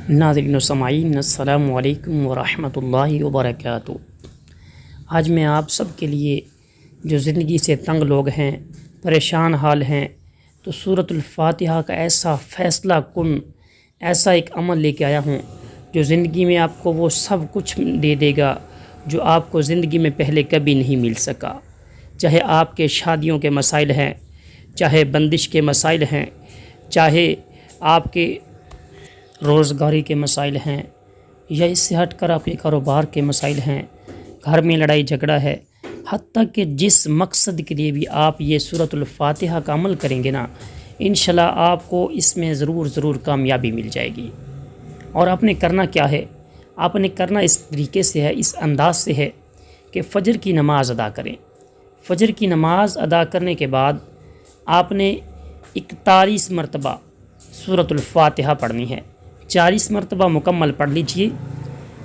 ناظرین و سامعین السلام علیکم ورحمۃ اللہ وبرکاتہ۔ آج میں آپ سب کے لیے جو زندگی سے تنگ لوگ ہیں، پریشان حال ہیں، تو سورۃ الفاتحہ کا ایسا فیصلہ کن ایسا ایک عمل لے کے آیا ہوں جو زندگی میں آپ کو وہ سب کچھ دے دے گا جو آپ کو زندگی میں پہلے کبھی نہیں مل سکا۔ چاہے آپ کے شادیوں کے مسائل ہیں، چاہے بندش کے مسائل ہیں، چاہے آپ کے روزگاری کے مسائل ہیں، یا اس سے ہٹ کر آپ کے کاروبار کے مسائل ہیں، گھر میں لڑائی جھگڑا ہے، حتیٰ کہ جس مقصد کے لیے بھی آپ یہ سورۃ الفاتحہ کا عمل کریں گے نا، انشاءاللہ آپ کو اس میں ضرور کامیابی مل جائے گی۔ اور آپ نے کرنا کیا ہے؟ آپ نے کرنا اس طریقے سے ہے، اس انداز سے ہے کہ فجر کی نماز ادا کریں۔ فجر کی نماز ادا کرنے کے بعد آپ نے 41 مرتبہ سورۃ الفاتحہ پڑھنی ہے۔ 40 مرتبہ مکمل پڑھ لیجئے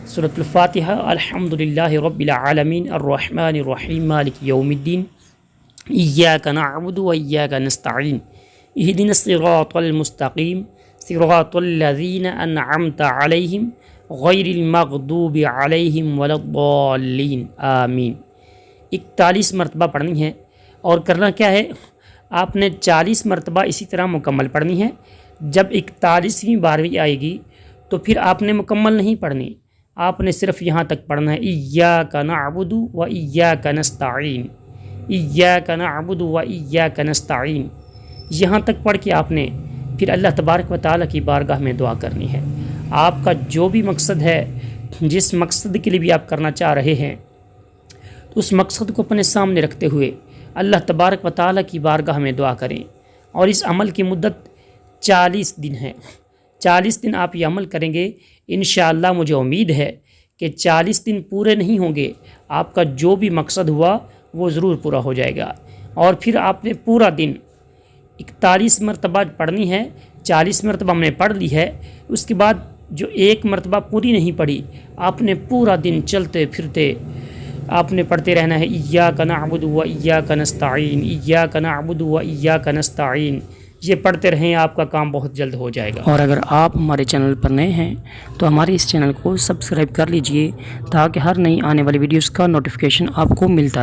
سورۃ الفاتحہ۔ الحمدللہ رب العالمین الرحمن الرحیم مالک یوم الدین ایاک نعبد و ایاک نستعین اہدنا الصراط المستقیم صراط الذین انعمت علیہم غیر المغضوب علیہم ولا الضالین آمین۔ 41 مرتبہ پڑھنی ہے۔ اور کرنا کیا ہے؟ آپ نے 40 مرتبہ اسی طرح مکمل پڑھنی ہے۔ جب 41ویں بار بھی آئے گی تو پھر آپ نے مکمل نہیں پڑھنی، آپ نے صرف یہاں تک پڑھنا ہے، ایاک نعبد و ایاک نستعین، ایاک نعبد و ایاک نستعین۔ یہاں تک پڑھ کے آپ نے پھر اللہ تبارک و تعالیٰ کی بارگاہ میں دعا کرنی ہے۔ آپ کا جو بھی مقصد ہے، جس مقصد کے لیے بھی آپ کرنا چاہ رہے ہیں، تو اس مقصد کو اپنے سامنے رکھتے ہوئے اللہ تبارک و تعالیٰ کی بارگاہ میں دعا کریں۔ اور اس عمل کی مدت 40 دن ہے۔ 40 دن آپ یہ عمل کریں گے، انشاءاللہ مجھے امید ہے کہ 40 دن پورے نہیں ہوں گے، آپ کا جو بھی مقصد ہوا وہ ضرور پورا ہو جائے گا۔ اور پھر آپ نے پورا دن 41 مرتبہ پڑھنی ہے۔ 40 مرتبہ ہم نے پڑھ لی ہے، اس کے بعد جو ایک مرتبہ پوری نہیں پڑھی، آپ نے پورا دن چلتے پھرتے آپ نے پڑھتے رہنا ہے، ایاک نعبد و ایاک نستعین، ایاک نعبد و ایاک نستعین۔ یہ پڑھتے رہیں، آپ کا کام بہت جلد ہو جائے گا۔ اور اگر آپ ہمارے چینل پر نئے ہیں تو ہمارے اس چینل کو سبسکرائب کر لیجئے تاکہ ہر نئی آنے والی ویڈیوز کا نوٹیفیکیشن آپ کو ملتا رہے۔